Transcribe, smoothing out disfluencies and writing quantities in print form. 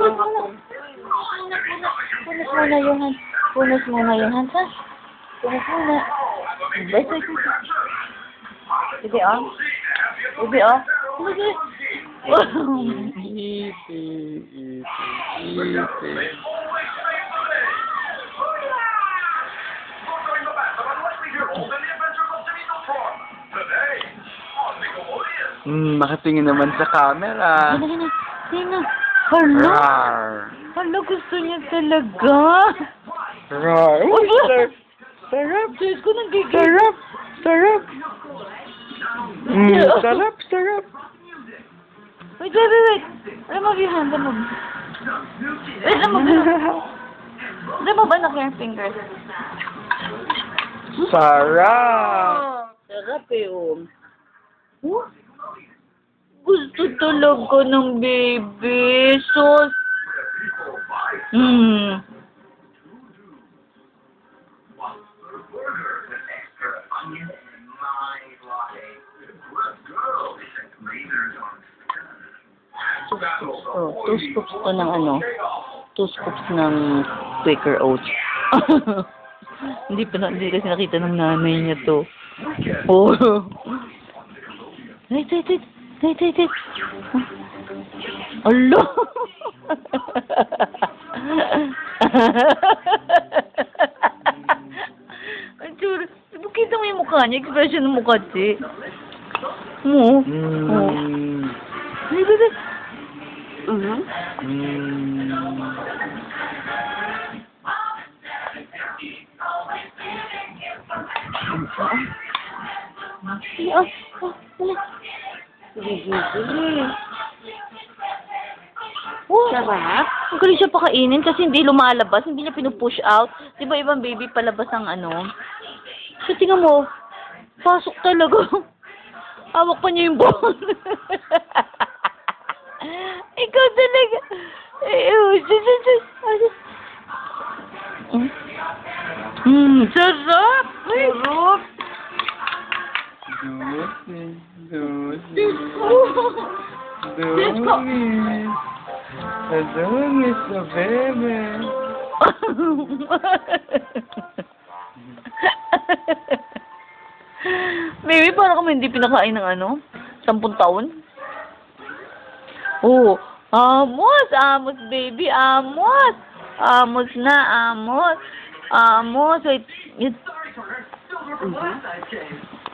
punas muna. Punas muna yung hands. Punas muna yung hands, ha? Punas muna. Basta ito. Sige, oh. Sige, oh. Sige. Makatingin naman sa camera. Sino? Hala? Rar. Hala, gusto niya talaga. Rar. Uy, sarap. Diyos ko, nagigil. Sarap. Sarap. Sarap, sarap. Wait. Remove your hand, remove. Wait, remove. Remove, anak, your fingers. Sarap. Sarap eh, oh. Gusto talaga ng baby. Sos. Oh, 2 scoops to ng ano? 2 scoops ng Quaker Oats. Hindi kasi nakita ng nanay niya to. Oh. Wait. Allah. Ang tsura. Kita mo yung mukha niya, expression ng mukha siya. Mo. Baby. Sarap. Ang galing siya pakainin kasi hindi lumalabas, hindi niya pinupush out. Di ba ibang baby palabas ang ano? So tingnan mo, pasok talaga. Hawak pa niya yung bone. Ikaw talaga. Sarap. Sarap. Adonis na bebe. Baby, parang kami hindi pinakain ng ano? 10 taon? Oh, amos, baby, amos. Amos na, amos. Amos. Wait.